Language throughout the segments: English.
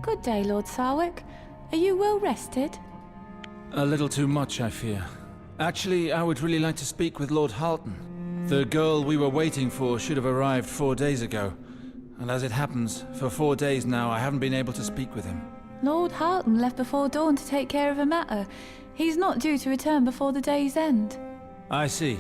Good day, Lord Sarwick. Are you well rested? A little too much, I fear. Actually, I would really like to speak with Lord Halton. The girl we were waiting for should have arrived 4 days ago. And as it happens, for 4 days now I haven't been able to speak with him. Lord Halton left before dawn to take care of a matter. He's not due to return before the day's end. I see.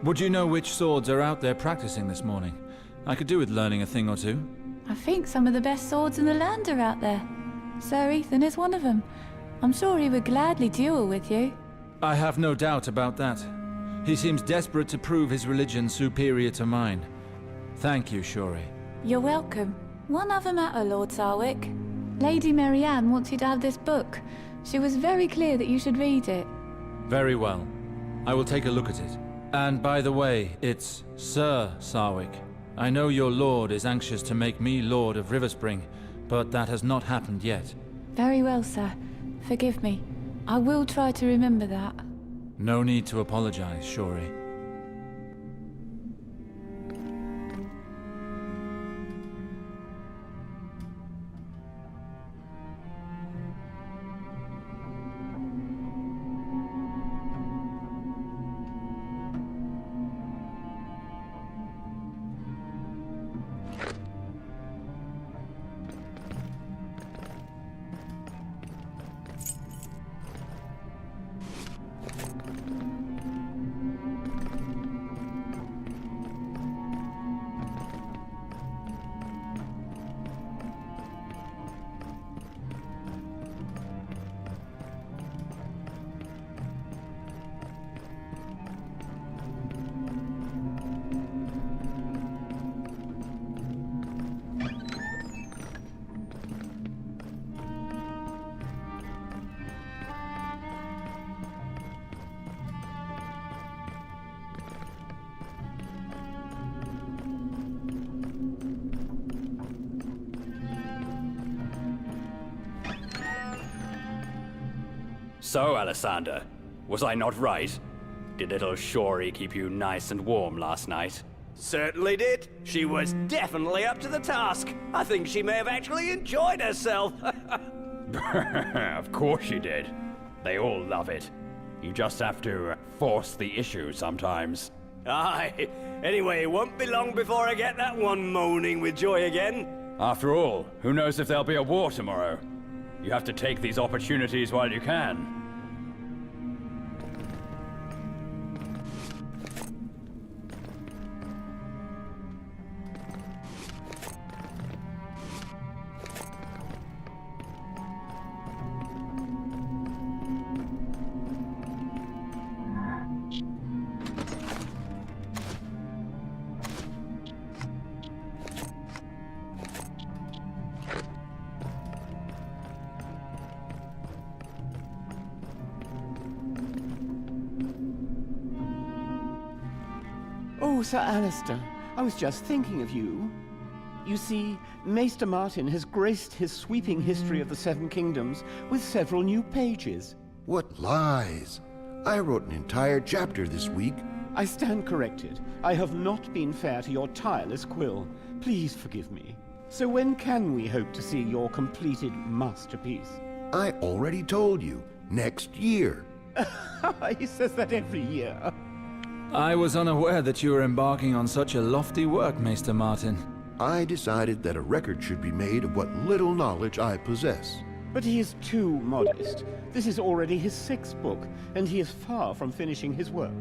Would you know which swords are out there practicing this morning? I could do with learning a thing or two. I think some of the best swords in the land are out there. Sir Ethan is one of them. I'm sure he would gladly duel with you. I have no doubt about that. He seems desperate to prove his religion superior to mine. Thank you, Shuri. You're welcome. One other matter, Lord Sarwick. Lady Marianne wants you to have this book. She was very clear that you should read it. Very well. I will take a look at it. And by the way, it's Sir Sarwick. I know your lord is anxious to make me Lord of Riverspring, but that has not happened yet. Very well, sir. Forgive me. I will try to remember that. No need to apologize, Shuri. So, Alessander, was I not right? Did little Shuri keep you nice and warm last night? Certainly did. She was definitely up to the task. I think she may have actually enjoyed herself. Of course she did. They all love it. You just have to force the issue sometimes. Aye. Anyway, it won't be long before I get that one moaning with joy again. After all, who knows if there'll be a war tomorrow? You have to take these opportunities while you can. Oh, Sir Alistair, I was just thinking of you. You see, Maester Martin has graced his sweeping history of the Seven Kingdoms with several new pages. What lies! I wrote an entire chapter this week. I stand corrected. I have not been fair to your tireless quill. Please forgive me. So when can we hope to see your completed masterpiece? I already told you. Next year. He says that every year. I was unaware that you were embarking on such a lofty work, Maester Martin. I decided that a record should be made of what little knowledge I possess. But he is too modest. This is already his 6th book, and he is far from finishing his work.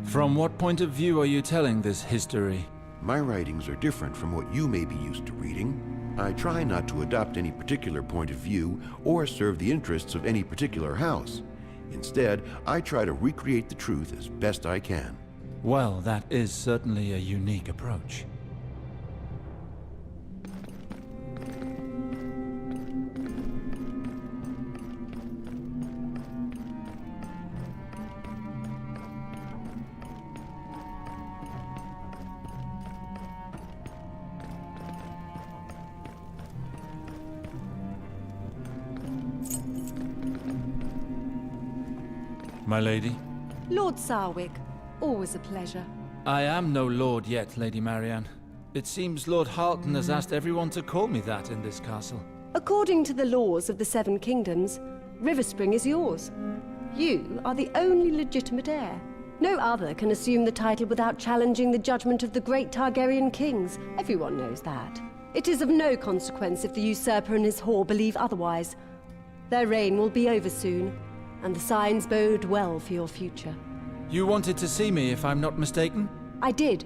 From what point of view are you telling this history? My writings are different from what you may be used to reading. I try not to adopt any particular point of view or serve the interests of any particular house. Instead, I try to recreate the truth as best I can. Well, that is certainly a unique approach. My lady? Lord Sarwick, always a pleasure. I am no lord yet, Lady Marianne. It seems Lord Halton has asked everyone to call me that in this castle. According to the laws of the Seven Kingdoms, Riverspring is yours. You are the only legitimate heir. No other can assume the title without challenging the judgment of the great Targaryen kings. Everyone knows that. It is of no consequence if the usurper and his whore believe otherwise. Their reign will be over soon, and the signs bode well for your future. You wanted to see me, if I'm not mistaken? I did.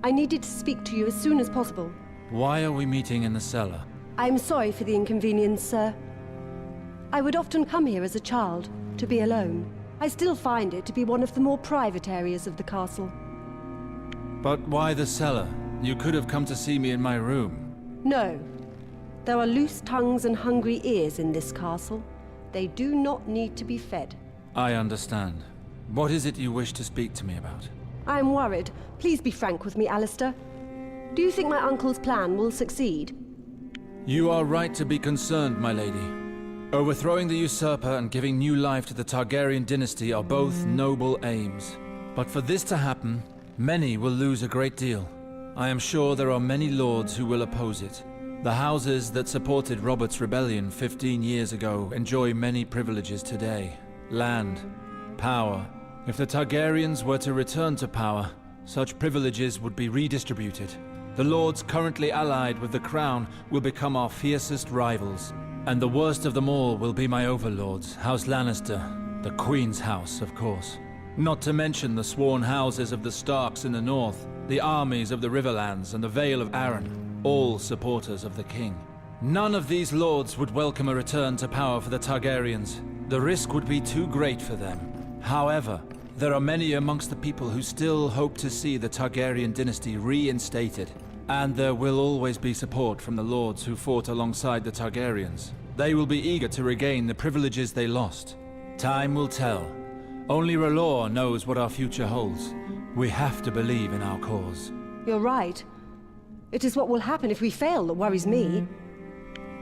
I needed to speak to you as soon as possible. Why are we meeting in the cellar? I am sorry for the inconvenience, sir. I would often come here as a child, to be alone. I still find it to be one of the more private areas of the castle. But why the cellar? You could have come to see me in my room. No. There are loose tongues and hungry ears in this castle. They do not need to be fed. I understand. What is it you wish to speak to me about? I am worried. Please be frank with me, Alistair. Do you think my uncle's plan will succeed? You are right to be concerned, my lady. Overthrowing the usurper and giving new life to the Targaryen dynasty are both noble aims. But for this to happen, many will lose a great deal. I am sure there are many lords who will oppose it. The houses that supported Robert's rebellion 15 years ago enjoy many privileges today. Land, power. If the Targaryens were to return to power, such privileges would be redistributed. The lords currently allied with the crown will become our fiercest rivals. And the worst of them all will be my overlords, House Lannister, the Queen's house, of course. Not to mention the sworn houses of the Starks in the north, the armies of the Riverlands and the Vale of Arryn, all supporters of the king. None of these lords would welcome a return to power for the Targaryens. The risk would be too great for them. However, there are many amongst the people who still hope to see the Targaryen dynasty reinstated. And there will always be support from the lords who fought alongside the Targaryens. They will be eager to regain the privileges they lost. Time will tell. Only R'hllor knows what our future holds. We have to believe in our cause. You're right. It is what will happen if we fail that worries me.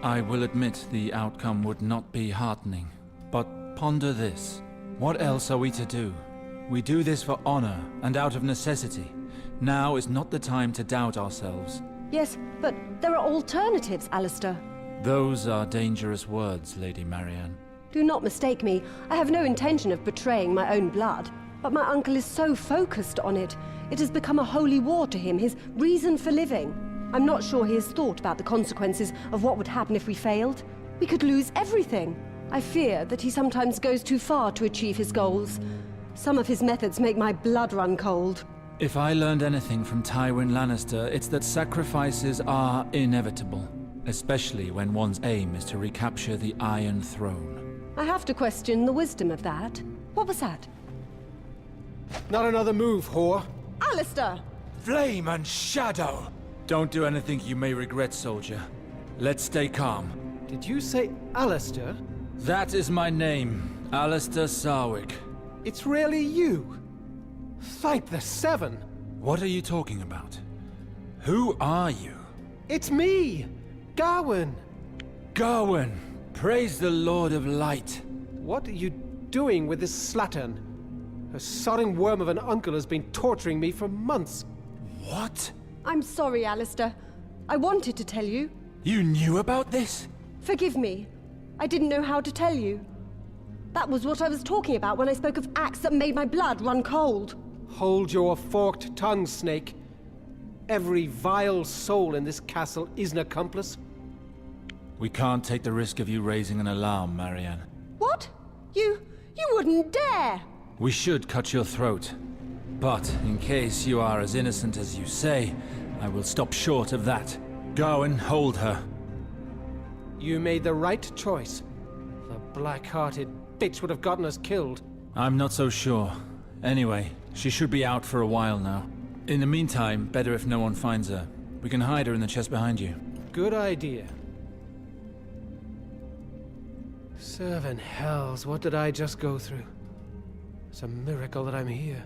I will admit the outcome would not be heartening. But ponder this. What else are we to do? We do this for honor and out of necessity. Now is not the time to doubt ourselves. Yes, but there are alternatives, Alistair. Those are dangerous words, Lady Marianne. Do not mistake me. I have no intention of betraying my own blood. But my uncle is so focused on it. It has become a holy war to him, his reason for living. I'm not sure he has thought about the consequences of what would happen if we failed. We could lose everything. I fear that he sometimes goes too far to achieve his goals. Some of his methods make my blood run cold. If I learned anything from Tywin Lannister, it's that sacrifices are inevitable. Especially when one's aim is to recapture the Iron Throne. I have to question the wisdom of that. What was that? Not another move, whore. Alistair! Flame and shadow! Don't do anything you may regret, soldier. Let's stay calm. Did you say Alistair? That is my name, Alistair Sarwyck. It's really you. Thank the Seven. What are you talking about? Who are you? It's me, Gawain. Gawain! Praise the Lord of Light. What are you doing with this slattern? A sodding worm of an uncle has been torturing me for months. What? I'm sorry, Alistair. I wanted to tell you. You knew about this? Forgive me. I didn't know how to tell you. That was what I was talking about when I spoke of acts that made my blood run cold. Hold your forked tongue, Snake. Every vile soul in this castle is an accomplice. We can't take the risk of you raising an alarm, Marianne. What? You wouldn't dare! We should cut your throat. But, in case you are as innocent as you say, I will stop short of that. Gawain, hold her. You made the right choice. The black-hearted bitch would have gotten us killed. I'm not so sure. Anyway, she should be out for a while now. In the meantime, better if no one finds her. We can hide her in the chest behind you. Good idea. Seven hells, what did I just go through? It's a miracle that I'm here.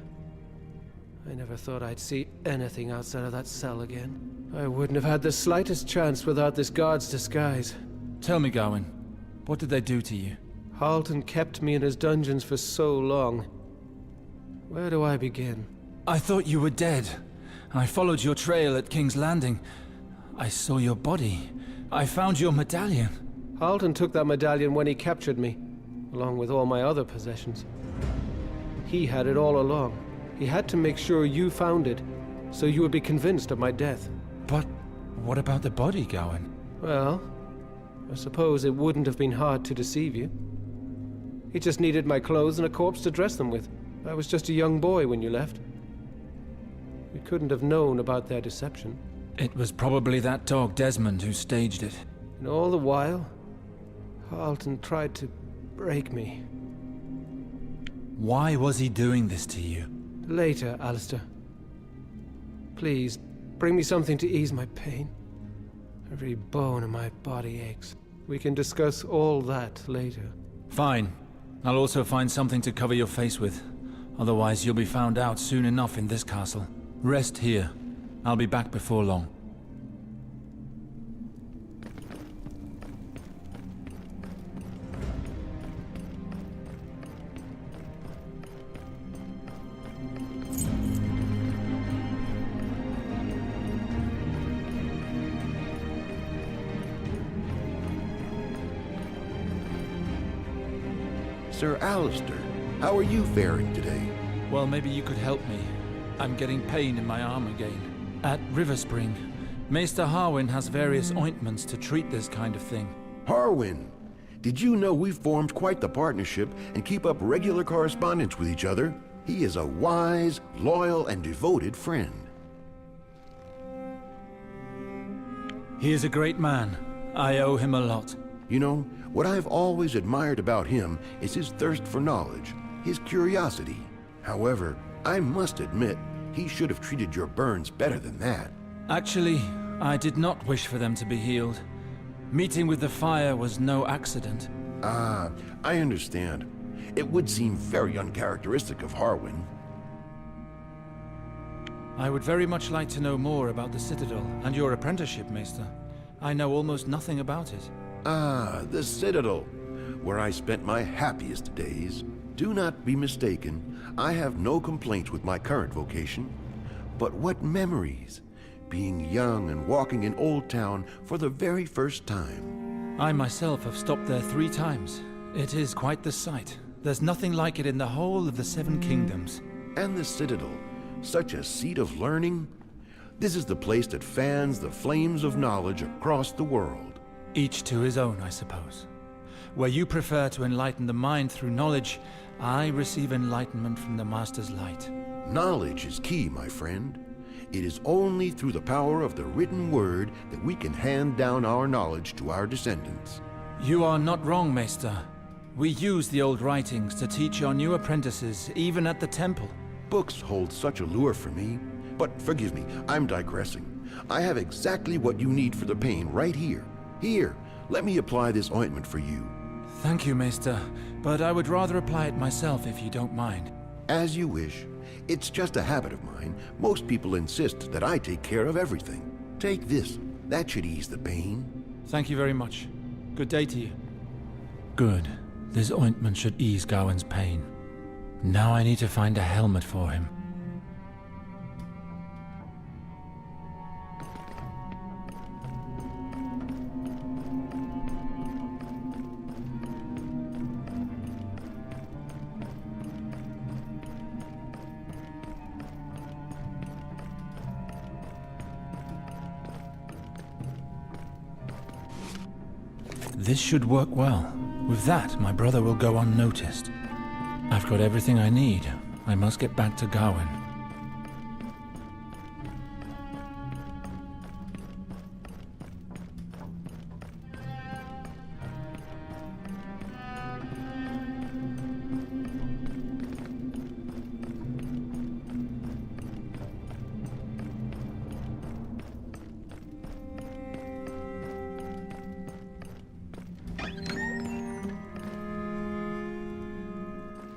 I never thought I'd see anything outside of that cell again. I wouldn't have had the slightest chance without this guard's disguise. Tell me, Gawain, what did they do to you? Halton kept me in his dungeons for so long. Where do I begin? I thought you were dead. I followed your trail at King's Landing. I saw your body. I found your medallion. Halton took that medallion when he captured me, along with all my other possessions. He had it all along. He had to make sure you found it, so you would be convinced of my death. But what about the body, Gawain? Well, I suppose it wouldn't have been hard to deceive you. He just needed my clothes and a corpse to dress them with. I was just a young boy when you left. We couldn't have known about their deception. It was probably that dog Desmond who staged it. And all the while, Halton tried to break me. Why was he doing this to you? Later, Alistair. Please, bring me something to ease my pain. Every bone in my body aches. We can discuss all that later. Fine. I'll also find something to cover your face with. Otherwise, you'll be found out soon enough in this castle. Rest here. I'll be back before long. Sir Alistair, how are you faring today? Well, maybe you could help me. I'm getting pain in my arm again. At River Spring, Maester Harwin has various ointments to treat this kind of thing. Harwin, did you know we've formed quite the partnership and keep up regular correspondence with each other? He is a wise, loyal, and devoted friend. He is a great man. I owe him a lot. You know, what I've always admired about him is his thirst for knowledge, his curiosity. However, I must admit, he should have treated your burns better than that. Actually, I did not wish for them to be healed. Meeting with the fire was no accident. Ah, I understand. It would seem very uncharacteristic of Harwin. I would very much like to know more about the Citadel and your apprenticeship, Maester. I know almost nothing about it. Ah, the Citadel, where I spent my happiest days. Do not be mistaken, I have no complaints with my current vocation. But what memories! Being young and walking in Old Town for the very first time. I myself have stopped there 3 times. It is quite the sight. There's nothing like it in the whole of the 7 kingdoms. And the Citadel, such a seat of learning. This is the place that fans the flames of knowledge across the world. Each to his own, I suppose. Where you prefer to enlighten the mind through knowledge, I receive enlightenment from the Master's light. Knowledge is key, my friend. It is only through the power of the written word that we can hand down our knowledge to our descendants. You are not wrong, Maester. We use the old writings to teach our new apprentices, even at the temple. Books hold such a lure for me. But forgive me, I'm digressing. I have exactly what you need for the pain right here. Here, let me apply this ointment for you. Thank you, Maester, but I would rather apply it myself if you don't mind. As you wish. It's just a habit of mine. Most people insist that I take care of everything. Take this. That should ease the pain. Thank you very much. Good day to you. Good. This ointment should ease Gawain's pain. Now I need to find a helmet for him. This should work well. With that, my brother will go unnoticed. I've got everything I need. I must get back to Gawain.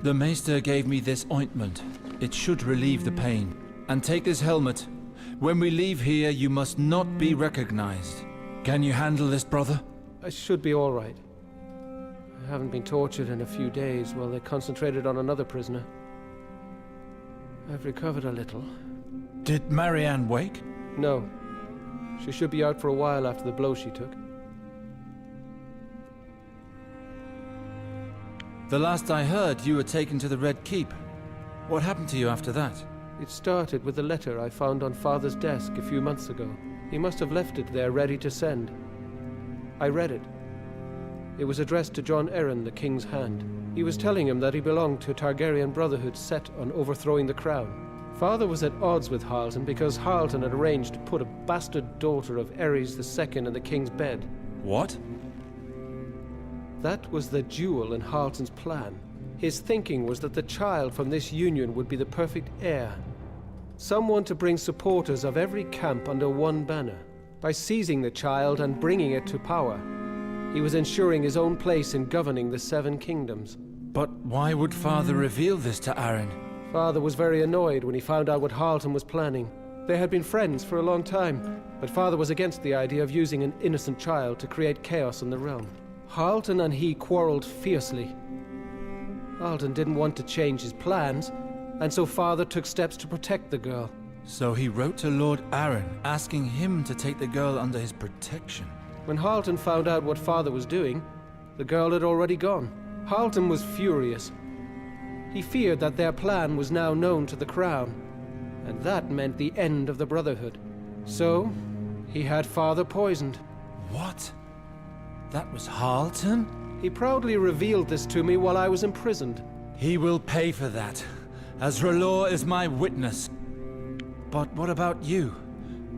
The Maester gave me this ointment. It should relieve the pain. And take this helmet. When we leave here, you must not be recognized. Can you handle this, brother? I should be all right. I haven't been tortured in a few days while they concentrated on another prisoner. I've recovered a little. Did Marianne wake? No. She should be out for a while after the blow she took. The last I heard, you were taken to the Red Keep. What happened to you after that? It started with a letter I found on Father's desk a few months ago. He must have left it there ready to send. I read it. It was addressed to Jon Arryn, the King's Hand. He was telling him that he belonged to a Targaryen brotherhood set on overthrowing the crown. Father was at odds with Harlton because Harlton had arranged to put a bastard daughter of Aerys II in the king's bed. What? That was the jewel in Harlton's plan. His thinking was that the child from this union would be the perfect heir. Someone to bring supporters of every camp under one banner. By seizing the child and bringing it to power, he was ensuring his own place in governing the Seven Kingdoms. But why would Father reveal this to Arryn? Father was very annoyed when he found out what Harlton was planning. They had been friends for a long time, but Father was against the idea of using an innocent child to create chaos in the realm. Harlton and he quarreled fiercely. Harlton didn't want to change his plans, and so Father took steps to protect the girl. So he wrote to Lord Arryn, asking him to take the girl under his protection. When Harlton found out what Father was doing, the girl had already gone. Harlton was furious. He feared that their plan was now known to the crown, and that meant the end of the Brotherhood. So, he had Father poisoned. What? That was Harlton? He proudly revealed this to me while I was imprisoned. He will pay for that, as R'hllor is my witness. But what about you?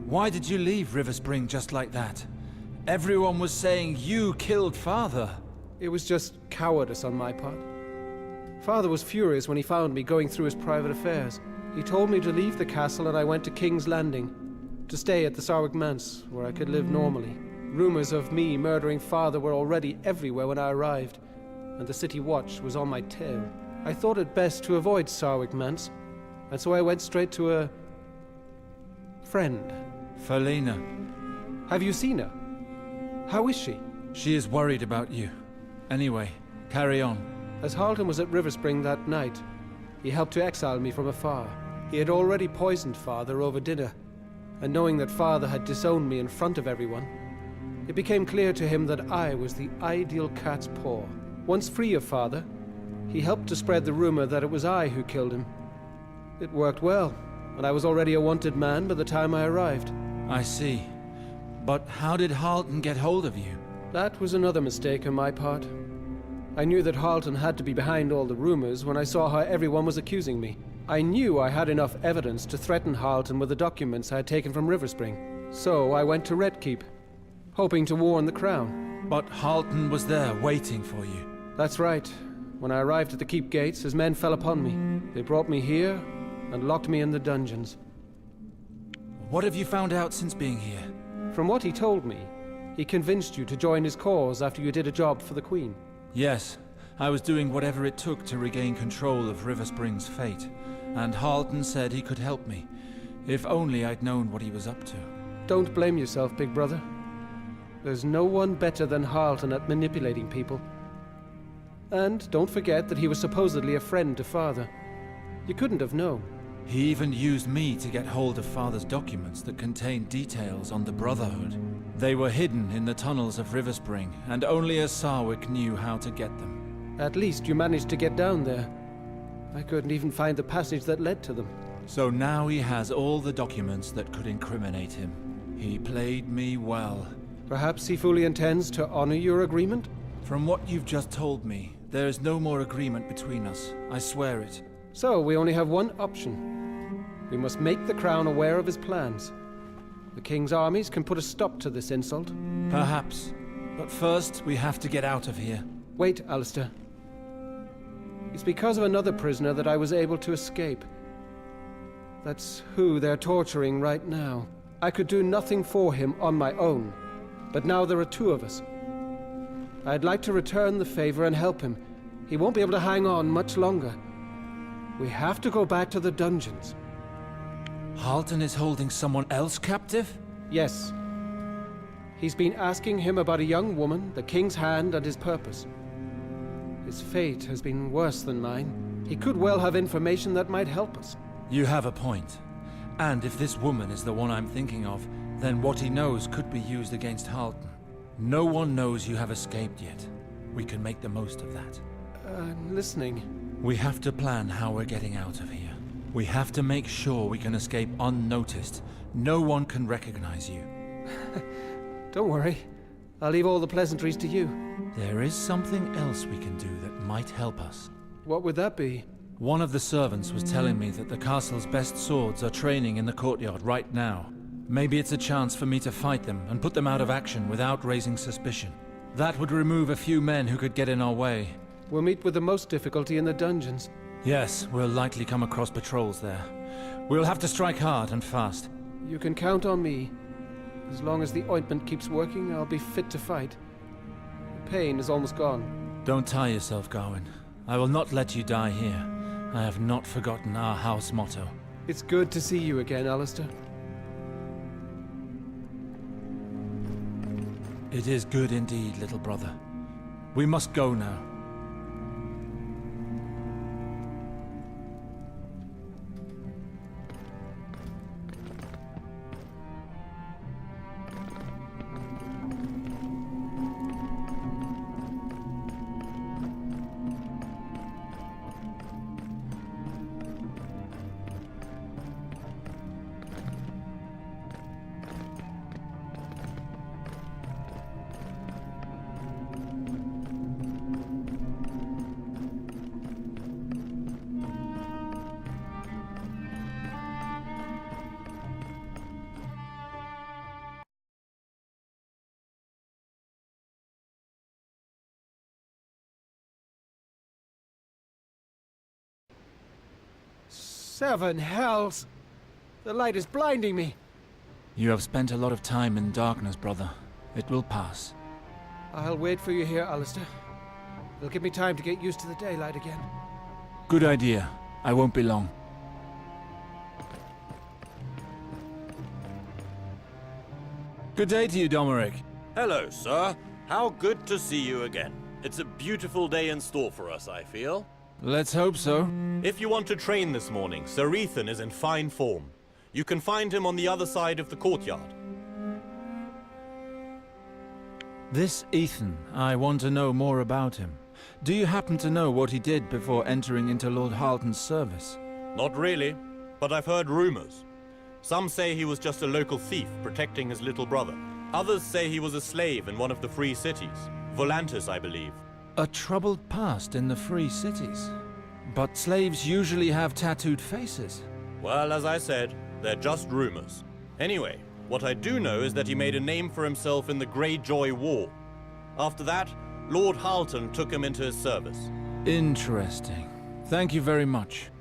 Why did you leave Riverspring just like that? Everyone was saying you killed Father. It was just cowardice on my part. Father was furious when he found me going through his private affairs. He told me to leave the castle and I went to King's Landing, to stay at the Sarwick Manse, where I could live normally. Rumors of me murdering Father were already everywhere when I arrived, and the City Watch was on my tail. I thought it best to avoid Sarwick Manse, and so I went straight to a friend. Felina. Have you seen her? How is she? She is worried about you. Anyway, carry on. As Harlton was at Riverspring that night, he helped to exile me from afar. He had already poisoned Father over dinner, and knowing that Father had disowned me in front of everyone, it became clear to him that I was the ideal cat's paw. Once free of Father, he helped to spread the rumor that it was I who killed him. It worked well, and I was already a wanted man by the time I arrived. I see. But how did Harlton get hold of you? That was another mistake on my part. I knew that Harlton had to be behind all the rumors when I saw how everyone was accusing me. I knew I had enough evidence to threaten Harlton with the documents I had taken from Riverspring. So I went to Red Keep, hoping to warn the Crown. But Harlton was there, waiting for you. That's right. When I arrived at the keep gates, his men fell upon me. They brought me here and locked me in the dungeons. What have you found out since being here? From what he told me, he convinced you to join his cause after you did a job for the Queen. Yes, I was doing whatever it took to regain control of Riverspring's fate, and Harlton said he could help me, if only I'd known what he was up to. Don't blame yourself, big brother. There's no one better than Harlton at manipulating people. And don't forget that he was supposedly a friend to Father. You couldn't have known. He even used me to get hold of Father's documents that contained details on the Brotherhood. They were hidden in the tunnels of Riverspring, and only a Sarwick knew how to get them. At least you managed to get down there. I couldn't even find the passage that led to them. So now he has all the documents that could incriminate him. He played me well. Perhaps he fully intends to honor your agreement? From what you've just told me, there is no more agreement between us. I swear it. So we only have one option. We must make the Crown aware of his plans. The King's armies can put a stop to this insult. Perhaps. But first, we have to get out of here. Wait, Alistair. It's because of another prisoner that I was able to escape. That's who they're torturing right now. I could do nothing for him on my own, but now there are two of us. I'd like to return the favor and help him. He won't be able to hang on much longer. We have to go back to the dungeons. Harlton is holding someone else captive? Yes. He's been asking him about a young woman, the King's Hand, and his purpose. His fate has been worse than mine. He could well have information that might help us. You have a point. And if this woman is the one I'm thinking of, then what he knows could be used against Harlton. No one knows you have escaped yet. We can make the most of that. I'm listening. We have to plan how we're getting out of here. We have to make sure we can escape unnoticed. No one can recognize you. Don't worry. I'll leave all the pleasantries to you. There is something else we can do that might help us. What would that be? One of the servants was telling me that the castle's best swords are training in the courtyard right now. Maybe it's a chance for me to fight them and put them out of action without raising suspicion. That would remove a few men who could get in our way. We'll meet with the most difficulty in the dungeons. Yes, we'll likely come across patrols there. We'll have to strike hard and fast. You can count on me. As long as the ointment keeps working, I'll be fit to fight. The pain is almost gone. Don't tie yourself, Gawain. I will not let you die here. I have not forgotten our house motto. It's good to see you again, Alistair. It is good indeed, little brother. We must go now. Seven hells! The light is blinding me. You have spent a lot of time in darkness, brother. It will pass. I'll wait for you here, Alistair. It'll give me time to get used to the daylight again. Good idea. I won't be long. Good day to you, Domeric. Hello, sir. How good to see you again. It's a beautiful day in store for us, I feel. Let's hope so. If you want to train this morning, Sir Ethan is in fine form. You can find him on the other side of the courtyard. This Ethan, I want to know more about him. Do you happen to know what he did before entering into Lord Halton's service? Not really, but I've heard rumors. Some say he was just a local thief protecting his little brother. Others say he was a slave in one of the free cities. Volantis, I believe. A troubled past in the free cities. But slaves usually have tattooed faces. Well, as I said, they're just rumors. Anyway, what I do know is that he made a name for himself in the Greyjoy War. After that, Lord Halton took him into his service. Interesting. Thank you very much.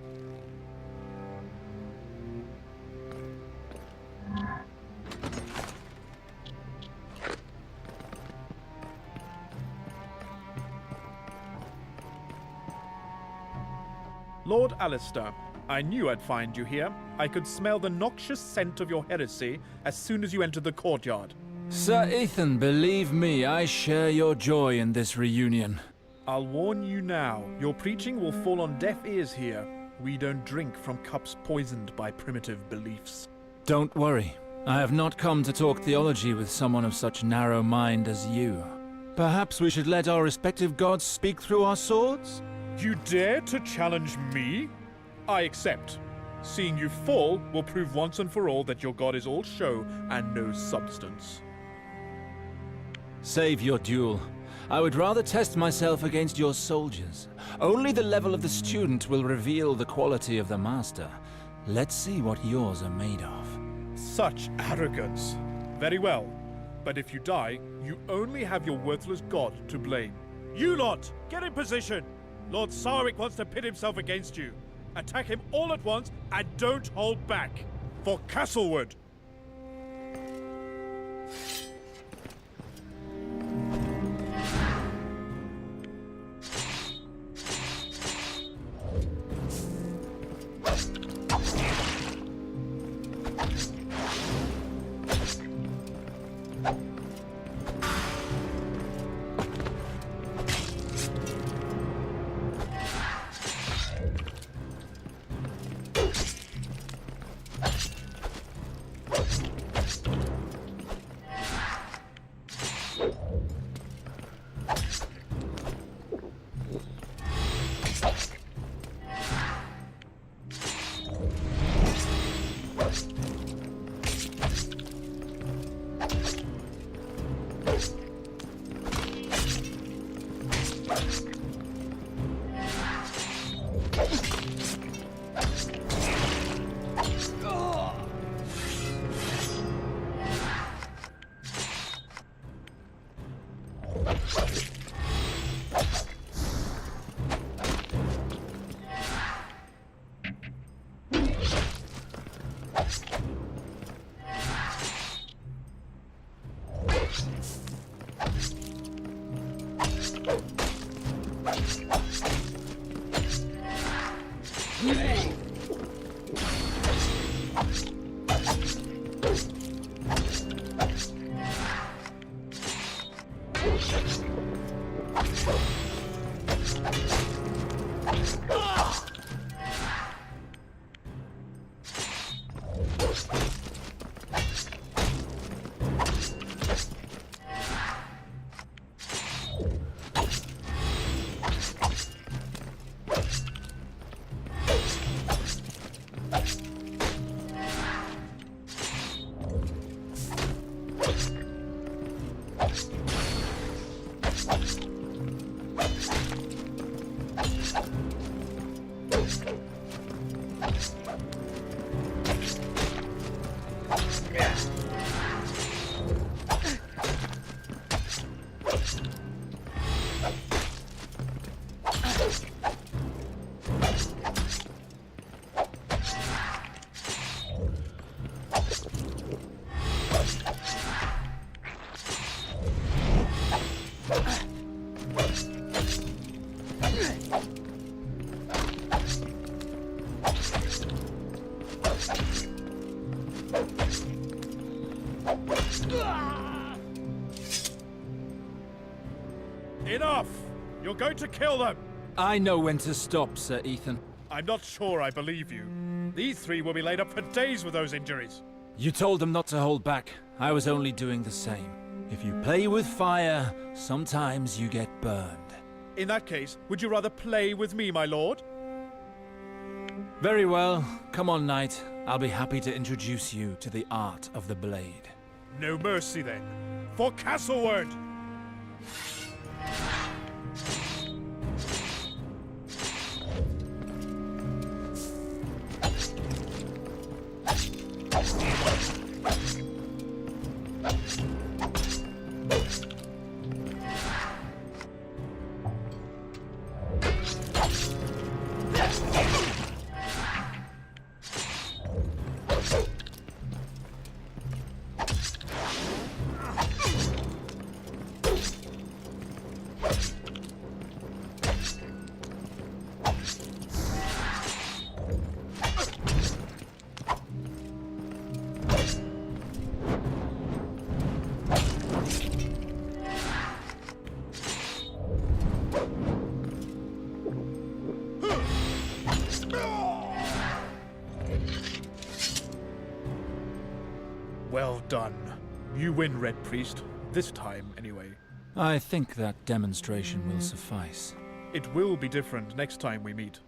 Lord Alistair, I knew I'd find you here. I could smell the noxious scent of your heresy as soon as you entered the courtyard. Sir Ethan, believe me, I share your joy in this reunion. I'll warn you now, your preaching will fall on deaf ears here. We don't drink from cups poisoned by primitive beliefs. Don't worry. I have not come to talk theology with someone of such narrow mind as you. Perhaps we should let our respective gods speak through our swords? You dare to challenge me? I accept. Seeing you fall will prove once and for all that your god is all show and no substance. Save your duel. I would rather test myself against your soldiers. Only the level of the student will reveal the quality of the master. Let's see what yours are made of. Such arrogance. Very well. But if you die, you only have your worthless god to blame. You lot, get in position! Lord Sarwick wants to pit himself against you. Attack him all at once and don't hold back. For Castlewood! Enough! You're going to kill them! I know when to stop, Sir Ethan. I'm not sure I believe you. These three will be laid up for days with those injuries. You told them not to hold back. I was only doing the same. If you play with fire, sometimes you get burned. In that case, would you rather play with me, my lord? Very well. Come on, knight. I'll be happy to introduce you to the art of the blade. No mercy, then. For Castleward! Well done. You win, Red Priest. This time, anyway. I think that demonstration will suffice. It will be different next time we meet.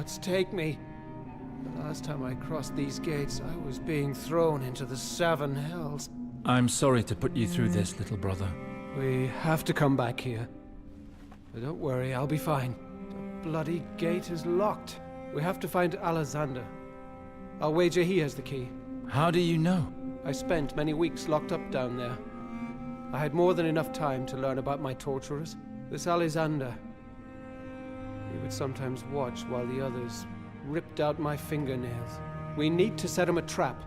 Gods take me. The last time I crossed these gates, I was being thrown into the 7 hells. I'm sorry to put you through this, little brother. We have to come back here. But don't worry, I'll be fine. The bloody gate is locked. We have to find Alexander. I'll wager he has the key. How do you know? I spent many weeks locked up down there. I had more than enough time to learn about my torturers. This Alexander, he would sometimes watch while the others ripped out my fingernails. We need to set him a trap.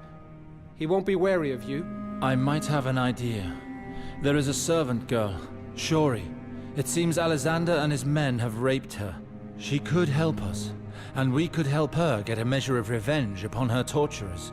He won't be wary of you. I might have an idea. There is a servant girl, Shori. It seems Alexander and his men have raped her. She could help us, and we could help her get a measure of revenge upon her torturers.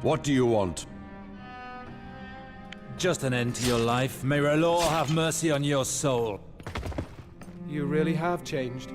What do you want? Just an end to your life. May R'hllor have mercy on your soul. You really have changed.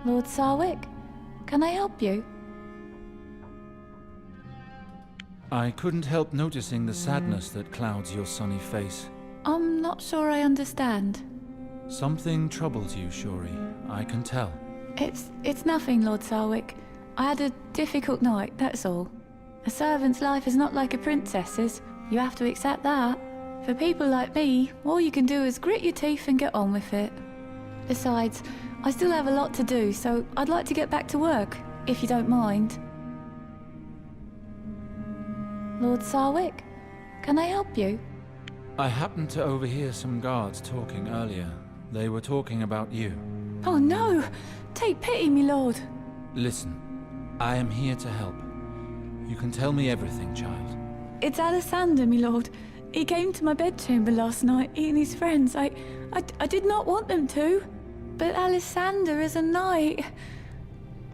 Lord Sarwick, can I help you? I couldn't help noticing the sadness that clouds your sunny face. I'm not sure I understand. Something troubles you, Shori. I can tell. It's nothing, Lord Sarwick. I had a difficult night, that's all. A servant's life is not like a princess's. You have to accept that. For people like me, all you can do is grit your teeth and get on with it. Besides, I still have a lot to do, so I'd like to get back to work, if you don't mind. Lord Sarwick, can I help you? I happened to overhear some guards talking earlier. They were talking about you. Oh no! Take pity, me lord! Listen, I am here to help. You can tell me everything, child. It's Alexander, me lord. He came to my bedchamber last night, he and his friends. I did not want them to. But Alexander is a knight.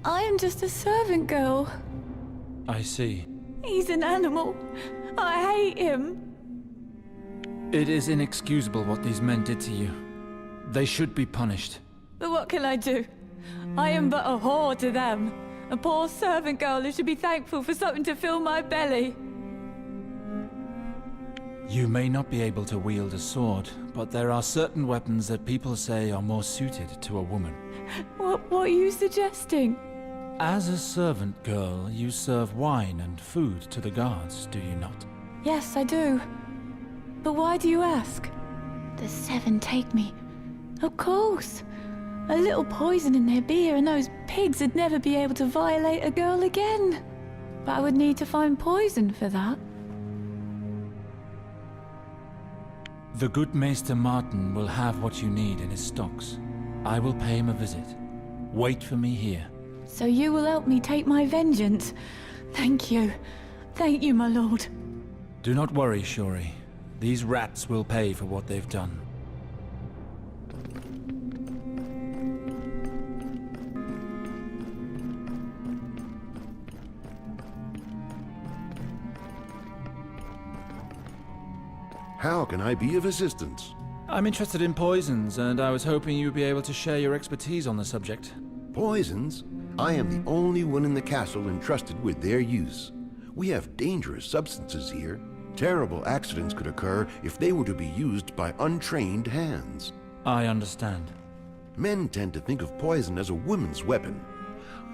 I am just a servant girl. I see. He's an animal. I hate him. It is inexcusable what these men did to you. They should be punished. But what can I do? I am but a whore to them. A poor servant girl who should be thankful for something to fill my belly. You may not be able to wield a sword, but there are certain weapons that people say are more suited to a woman. What are you suggesting? As a servant girl, you serve wine and food to the guards, do you not? Yes, I do. But why do you ask? The seven take me. Of course. A little poison in their beer and those pigs would never be able to violate a girl again. But I would need to find poison for that. The good Maester Martin will have what you need in his stocks. I will pay him a visit. Wait for me here. So you will help me take my vengeance. Thank you. Thank you, my lord. Do not worry, Shuri. These rats will pay for what they've done. How can I be of assistance? I'm interested in poisons, and I was hoping you'd be able to share your expertise on the subject. Poisons? I am the only one in the castle entrusted with their use. We have dangerous substances here. Terrible accidents could occur if they were to be used by untrained hands. I understand. Men tend to think of poison as a woman's weapon.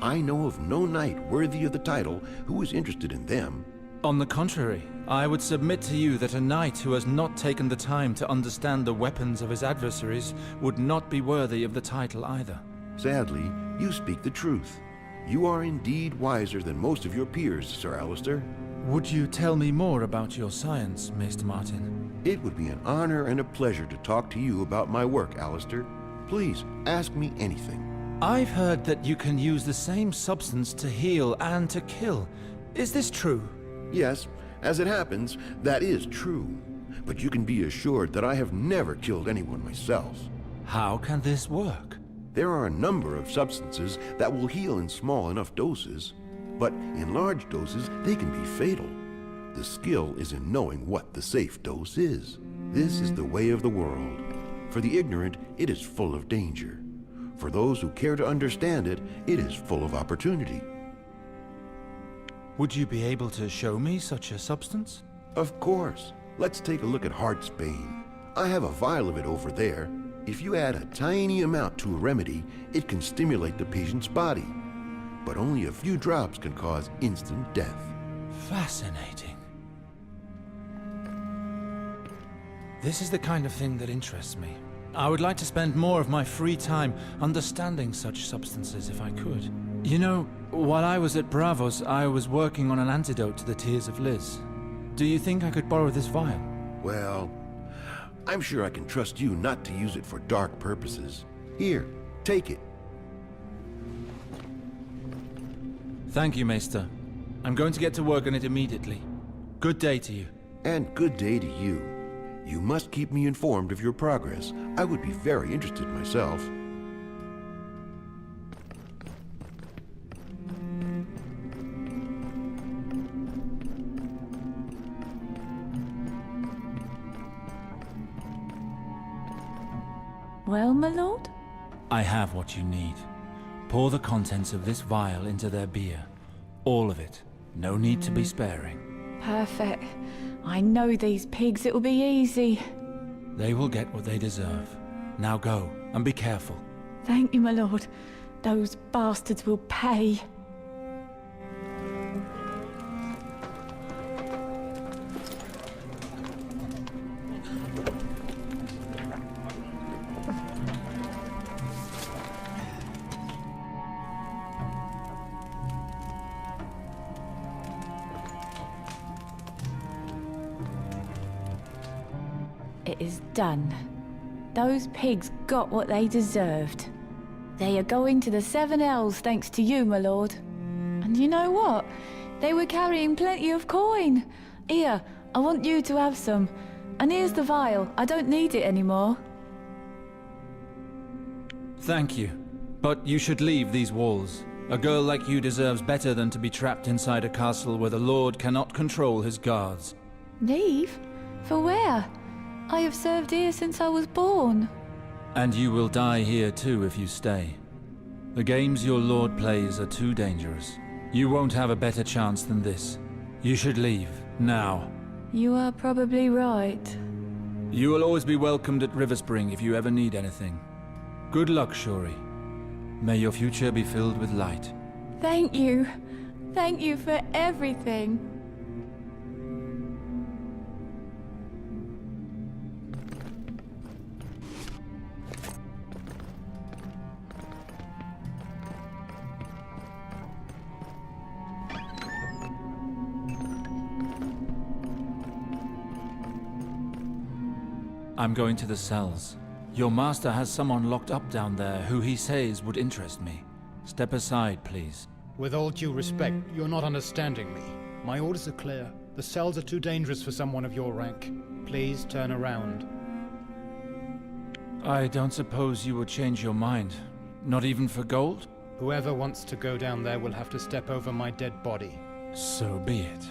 I know of no knight worthy of the title who is interested in them. On the contrary, I would submit to you that a knight who has not taken the time to understand the weapons of his adversaries would not be worthy of the title either. Sadly, you speak the truth. You are indeed wiser than most of your peers, Sir Alistair. Would you tell me more about your science, Maester Martin? It would be an honor and a pleasure to talk to you about my work, Alistair. Please, ask me anything. I've heard that you can use the same substance to heal and to kill. Is this true? Yes, as it happens, that is true. But you can be assured that I have never killed anyone myself. How can this work? There are a number of substances that will heal in small enough doses, but in large doses they can be fatal. The skill is in knowing what the safe dose is. This is the way of the world. For the ignorant, it is full of danger. For those who care to understand it, it is full of opportunity. Would you be able to show me such a substance? Of course. Let's take a look at Heartsbane. I have a vial of it over there. If you add a tiny amount to a remedy, it can stimulate the patient's body. But only a few drops can cause instant death. Fascinating. This is the kind of thing that interests me. I would like to spend more of my free time understanding such substances if I could. You know, while I was at Bravos, I was working on an antidote to the Tears of Liz. Do you think I could borrow this vial? Well, I'm sure I can trust you not to use it for dark purposes. Here, take it. Thank you, Maester. I'm going to get to work on it immediately. Good day to you. And good day to you. You must keep me informed of your progress. I would be very interested myself. Well, my lord? I have what you need. Pour the contents of this vial into their beer. All of it. No need to be sparing. Perfect. I know these pigs, it will be easy. They will get what they deserve. Now go, and be careful. Thank you, my lord. Those bastards will pay. It is done. Those pigs got what they deserved. They are going to the Seven Hells thanks to you, my lord. And you know what? They were carrying plenty of coin. Here, I want you to have some. And here's the vial. I don't need it anymore. Thank you. But you should leave these walls. A girl like you deserves better than to be trapped inside a castle where the Lord cannot control his guards. Leave? For where? I have served here since I was born. And you will die here too if you stay. The games your lord plays are too dangerous. You won't have a better chance than this. You should leave, now. You are probably right. You will always be welcomed at Riverspring if you ever need anything. Good luck, Shuri. May your future be filled with light. Thank you. Thank you for everything. I'm going to the cells. Your master has someone locked up down there who he says would interest me. Step aside, please. With all due respect, you're not understanding me. My orders are clear. The cells are too dangerous for someone of your rank. Please turn around. I don't suppose you would change your mind. Not even for gold? Whoever wants to go down there will have to step over my dead body. So be it.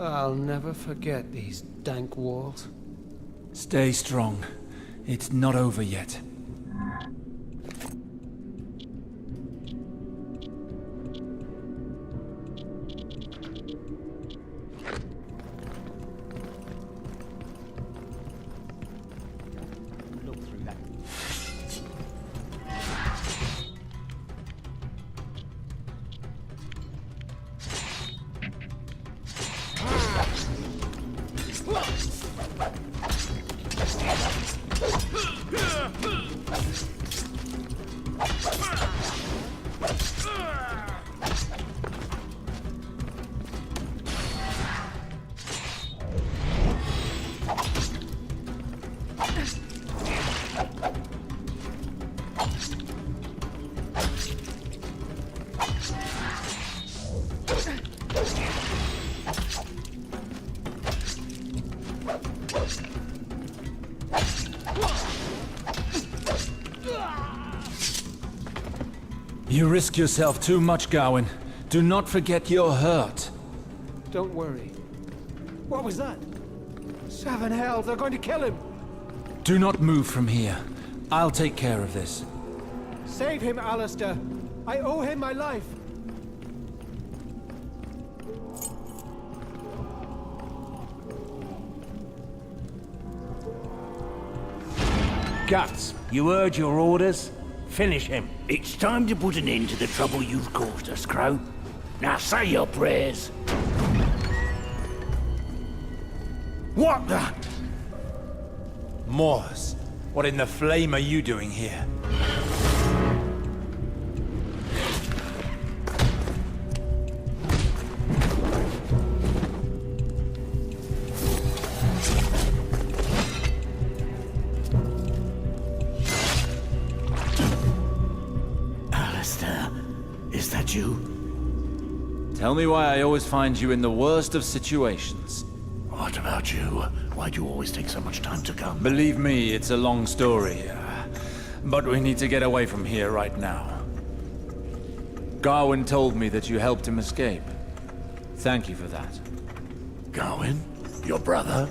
I'll never forget these dank walls. Stay strong. It's not over yet. Look through that. You risk yourself too much, Gawain. Do not forget you're hurt. Don't worry. What was that? 7 hells, they're going to kill him! Do not move from here. I'll take care of this. Save him, Alistair! I owe him my life! Guts, you heard your orders? Finish him. It's time to put an end to the trouble you've caused us, Crow. Now say your prayers. What the? Moors, what in the flame are you doing here? Alistair, is that you? Tell me why I always find you in the worst of situations. What about you? Why do you always take so much time to come? Believe me, it's a long story. But we need to get away from here right now. Gawain told me that you helped him escape. Thank you for that. Gawain? Your brother?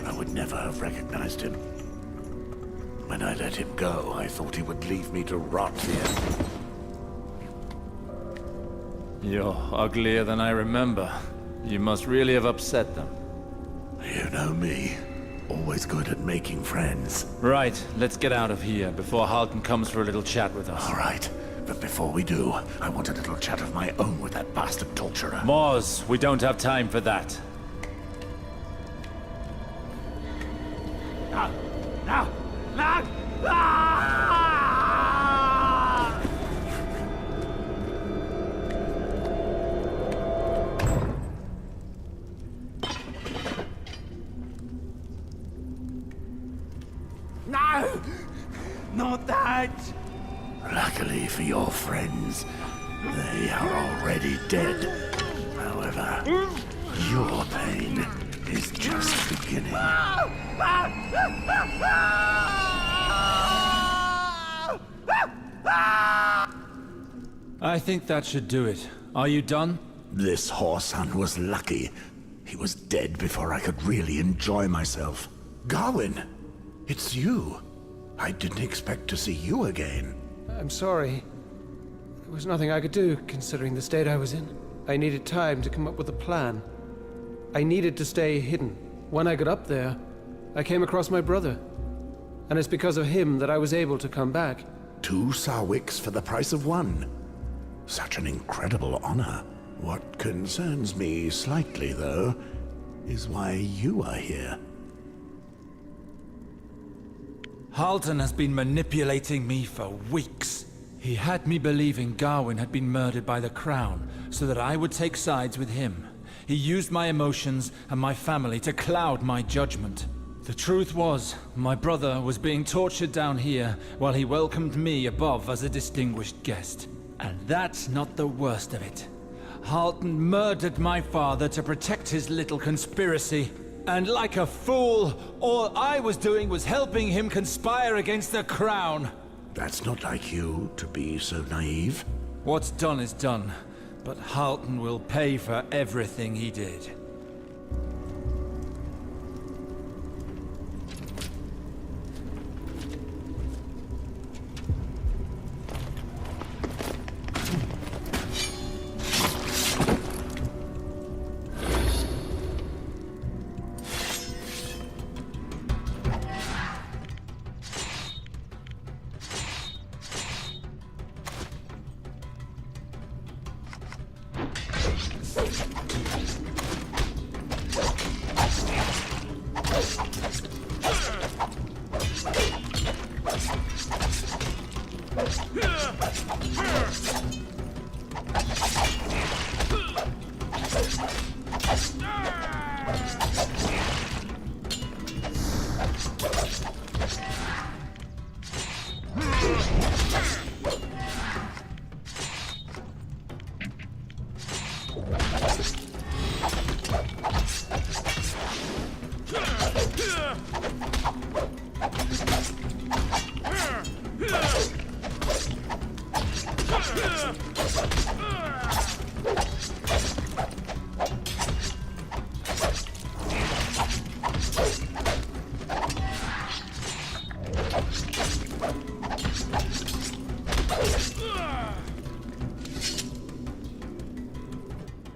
I would never have recognized him. When I let him go, I thought he would leave me to rot here. You're uglier than I remember. You must really have upset them. You know me. Always good at making friends. Right, let's get out of here before Halton comes for a little chat with us. All right, but before we do, I want a little chat of my own with that bastard torturer. Moz, we don't have time for that. No! No! No! Ah! No! Not that! Luckily for your friends, they are already dead. However, your pain is just beginning. I think that should do it. Are you done? This whoreson was lucky. He was dead before I could really enjoy myself. Gawain, it's you. I didn't expect to see you again. I'm sorry. There was nothing I could do, considering the state I was in. I needed time to come up with a plan. I needed to stay hidden. When I got up there, I came across my brother. And it's because of him that I was able to come back. 2 Sarwicks for the price of 1. Such an incredible honor. What concerns me slightly, though, is why you are here. Halton has been manipulating me for weeks. He had me believing Gawain had been murdered by the Crown, so that I would take sides with him. He used my emotions and my family to cloud my judgment. The truth was, my brother was being tortured down here while he welcomed me above as a distinguished guest. And that's not the worst of it. Halton murdered my father to protect his little conspiracy. And like a fool, all I was doing was helping him conspire against the Crown. That's not like you to be so naive. What's done is done, but Halton will pay for everything he did.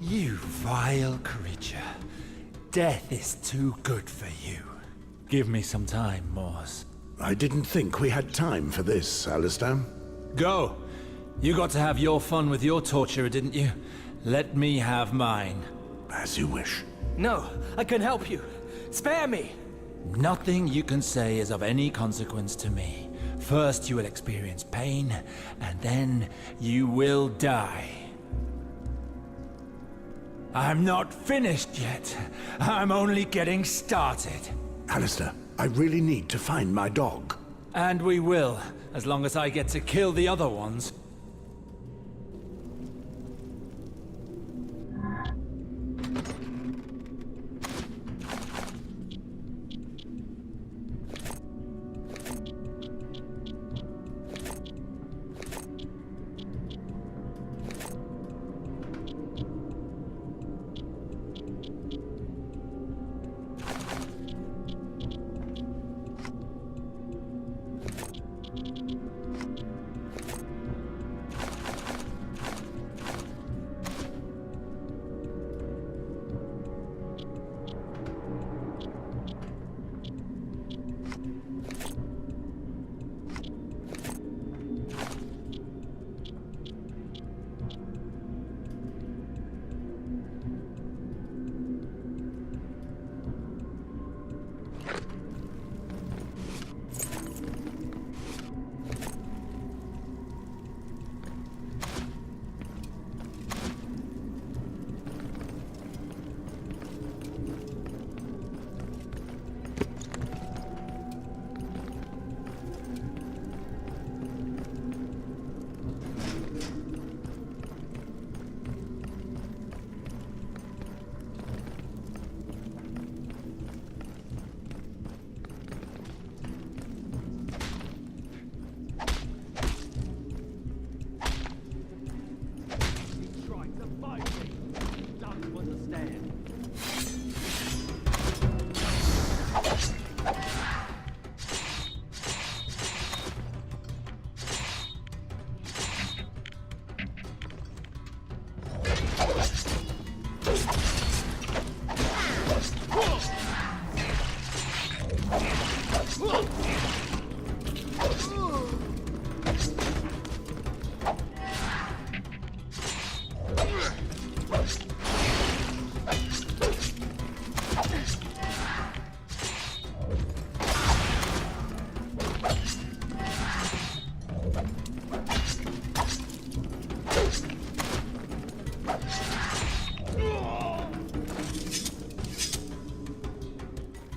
You vile creature. Death is too good for you. Give me some time, Moz. I didn't think we had time for this, Alistair. Go! You got to have your fun with your torturer, didn't you? Let me have mine. As you wish. No, I can help you. Spare me! Nothing you can say is of any consequence to me. First you will experience pain, and then you will die. I'm not finished yet. I'm only getting started. Alistair, I really need to find my dog. And we will, as long as I get to kill the other ones.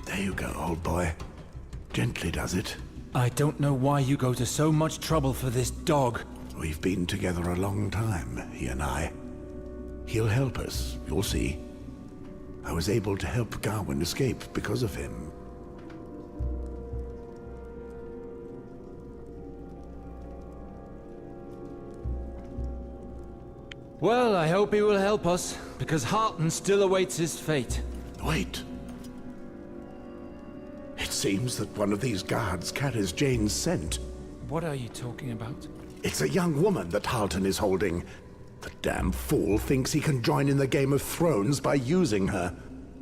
There you go, old boy. Gently does it. I don't know why you go to so much trouble for this dog. We've been together a long time, he and I. He'll help us, you'll see. I was able to help Gawain escape because of him. Well, I hope he will help us, because Halton still awaits his fate. Wait. It seems that one of these guards carries Jane's scent. What are you talking about? It's a young woman that Halton is holding. The damn fool thinks he can join in the Game of Thrones by using her.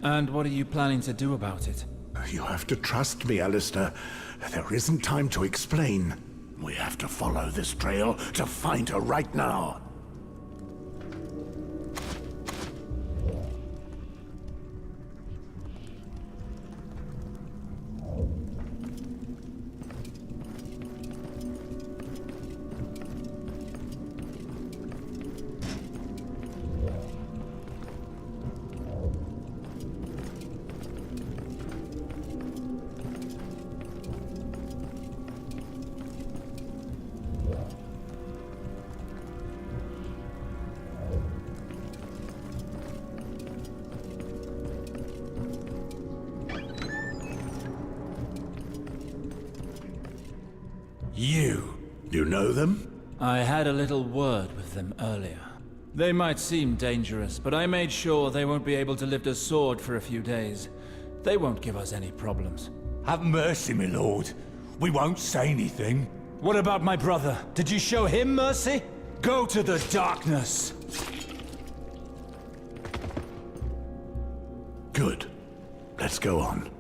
And what are you planning to do about it? You have to trust me, Alistair. There isn't time to explain. We have to follow this trail to find her right now. You know them? I had a little word with them earlier. They might seem dangerous, but I made sure they won't be able to lift a sword for a few days. They won't give us any problems. Have mercy, my lord. We won't say anything. What about my brother? Did you show him mercy? Go to the darkness! Good. Let's go on.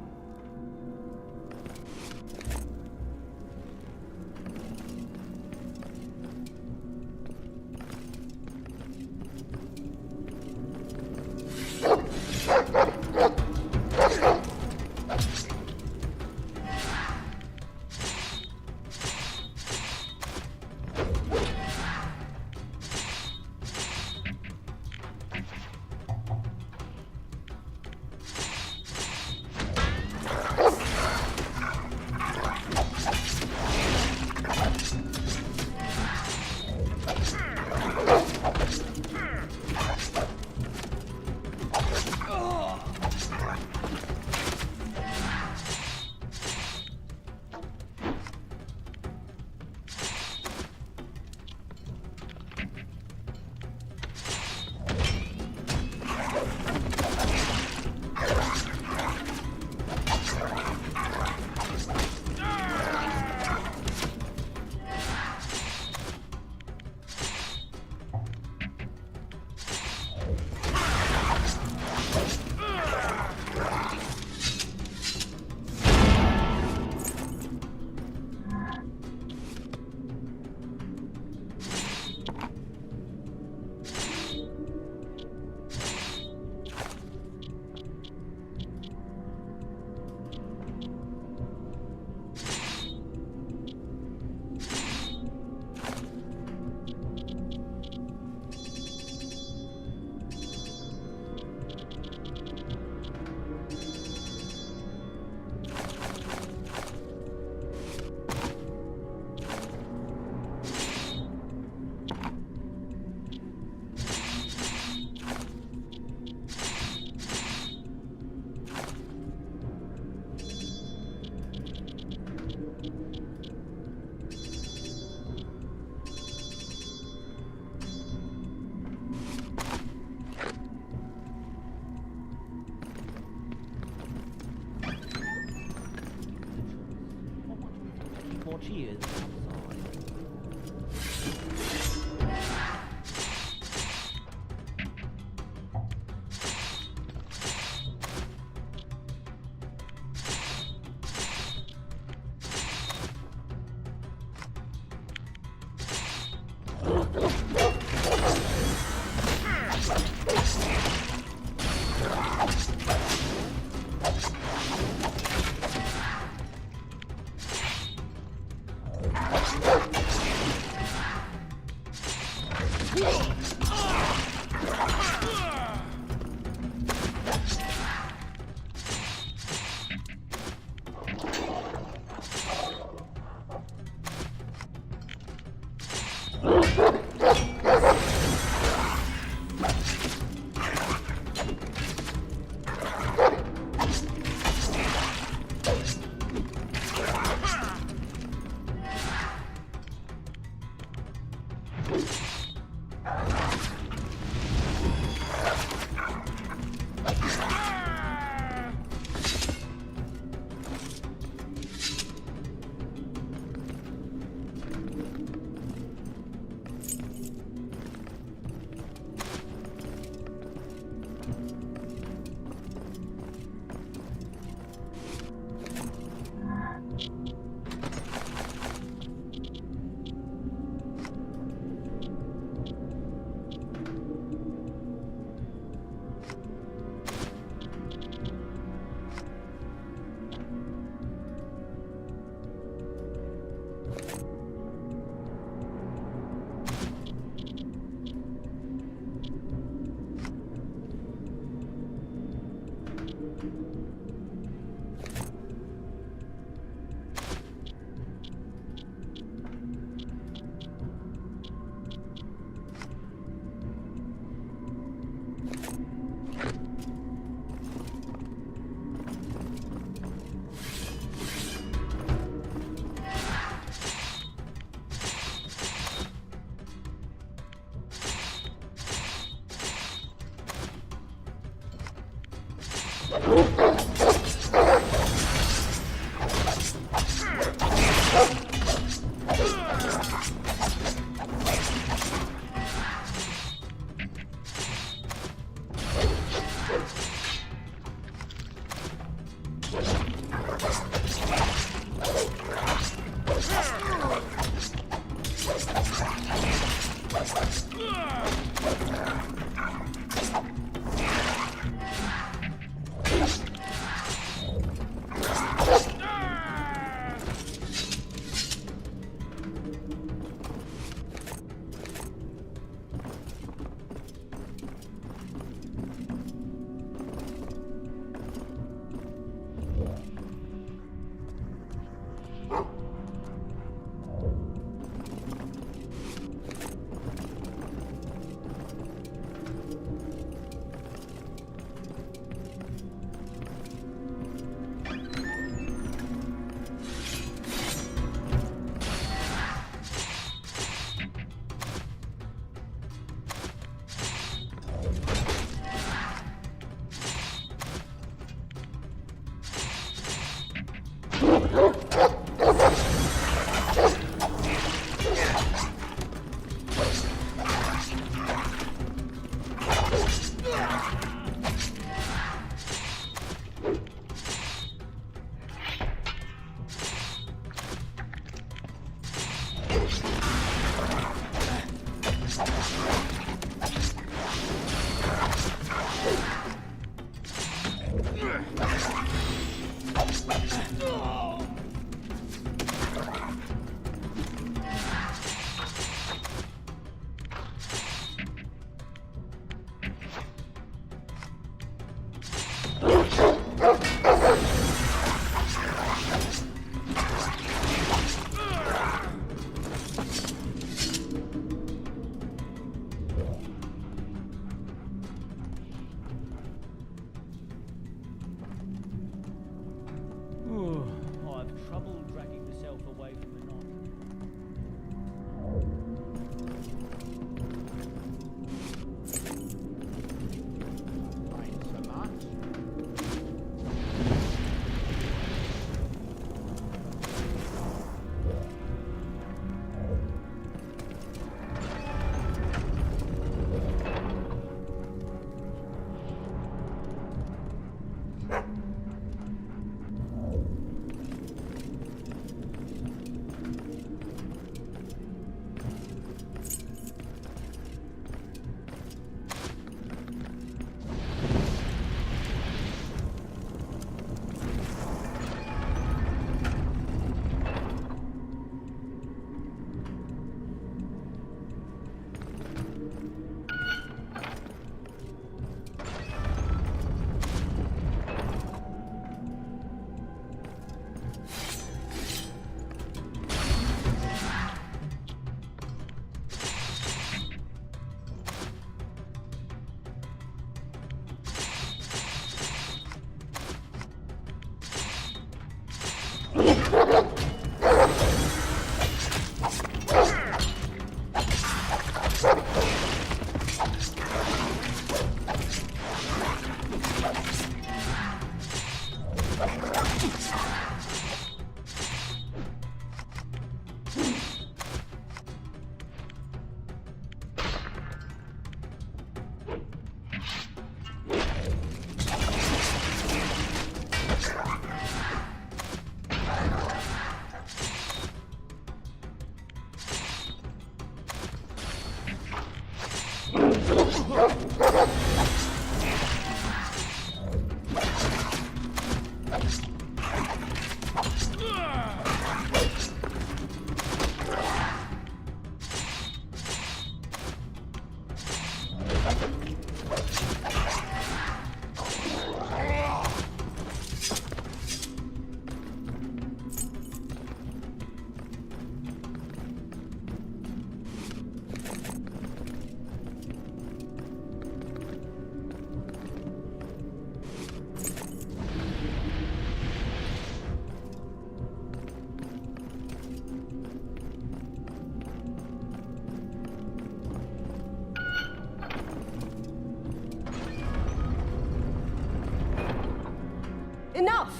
Enough!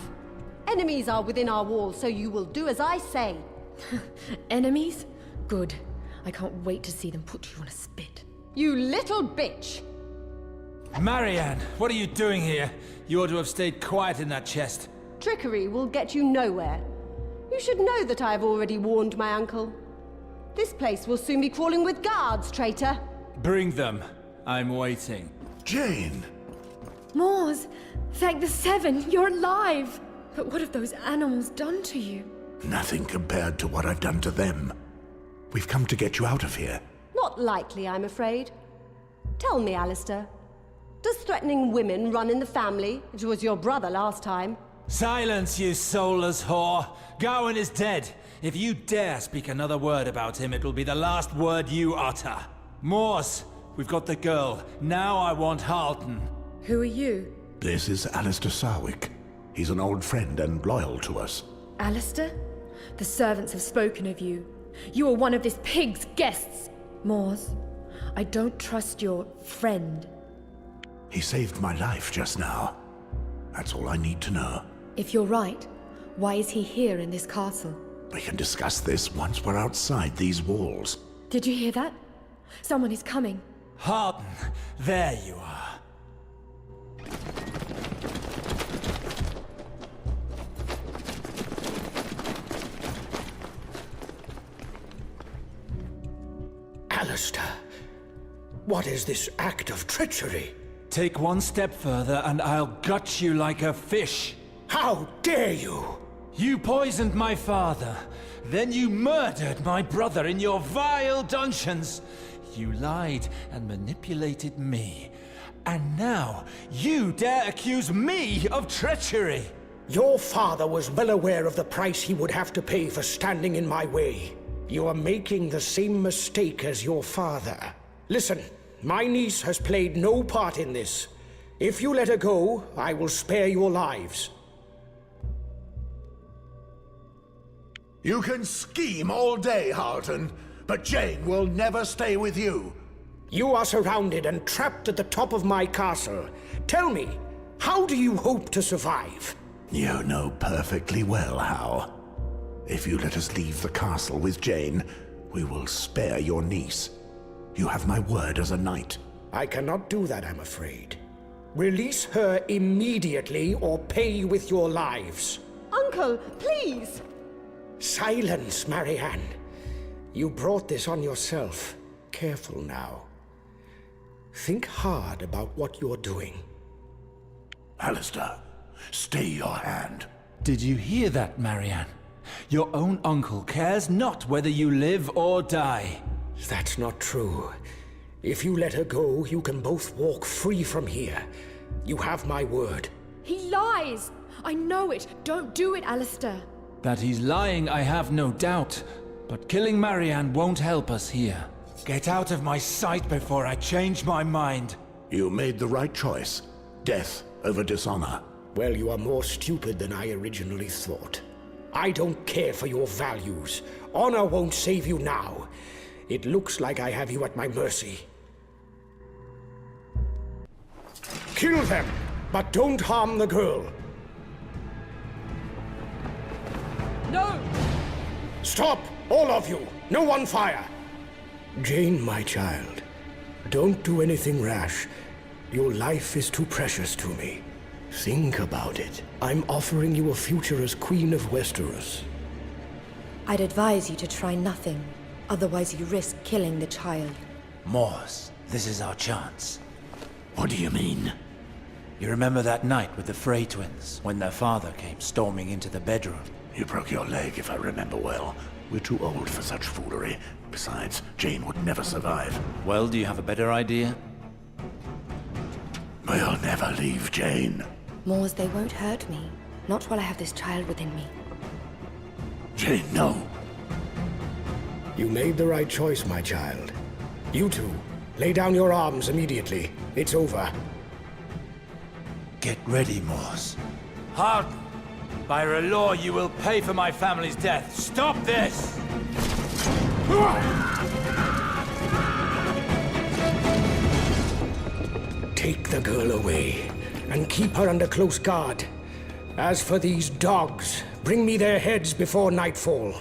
Enemies are within our walls, so you will do as I say. Enemies? Good. I can't wait to see them put you on a spit. You little bitch! Marianne, what are you doing here? You ought to have stayed quiet in that chest. Trickery will get you nowhere. You should know that I have already warned my uncle. This place will soon be crawling with guards, traitor. Bring them. I'm waiting. Jane! Mors, thank the Seven, you're alive! But what have those animals done to you? Nothing compared to what I've done to them. We've come to get you out of here. Not likely, I'm afraid. Tell me, Alistair. Does threatening women run in the family? It was your brother last time. Silence, you soulless whore! Gawain is dead. If you dare speak another word about him, it will be the last word you utter. Mors, we've got the girl. Now I want Halton. Who are you? This is Alistair Sarwick. He's an old friend and loyal to us. Alistair? The servants have spoken of you. You are one of this pig's guests. Mors, I don't trust your friend. He saved my life just now. That's all I need to know. If you're right, why is he here in this castle? We can discuss this once we're outside these walls. Did you hear that? Someone is coming. Halton, there you are. Alistair, what is this act of treachery? Take one step further and I'll gut you like a fish. How dare you! You poisoned my father. Then you murdered my brother in your vile dungeons. You lied and manipulated me. And now you dare accuse me of treachery. Your father was well aware of the price he would have to pay for standing in my way. You are making the same mistake as your father. Listen, my niece has played no part in this. If you let her go, I will spare your lives. You can scheme all day, Halton, but Jane will never stay with you. You are surrounded and trapped at the top of my castle. Tell me, how do you hope to survive? You know perfectly well how. If you let us leave the castle with Jane, we will spare your niece. You have my word as a knight. I cannot do that, I'm afraid. Release her immediately or pay with your lives. Uncle, please! Silence, Marianne. You brought this on yourself. Careful now. Think hard about what you're doing. Alistair, stay your hand. Did you hear that, Marianne? Your own uncle cares not whether you live or die. That's not true. If you let her go, you can both walk free from here. You have my word. He lies! I know it. Don't do it, Alistair. That he's lying, I have no doubt. But killing Marianne won't help us here. Get out of my sight before I change my mind. You made the right choice. Death over dishonor. Well, you are more stupid than I originally thought. I don't care for your values. Honor won't save you now. It looks like I have you at my mercy. Kill them, but don't harm the girl. No! Stop, all of you! No one fire! Jane, my child, don't do anything rash. Your life is too precious to me. Think about it. I'm offering you a future as Queen of Westeros. I'd advise you to try nothing. Otherwise you risk killing the child. Mors, this is our chance. What do you mean? You remember that night with the Frey twins, when their father came storming into the bedroom? You broke your leg, if I remember well. We're too old for such foolery. Besides, Jane would never survive. Well, do you have a better idea? We'll never leave Jane. Mors, they won't hurt me. Not while I have this child within me. Jane, no. You made the right choice, my child. You two, lay down your arms immediately. It's over. Get ready, Mors. Halton! By law, you will pay for my family's death. Stop this! Take the girl away, and keep her under close guard. As for these dogs, bring me their heads before nightfall.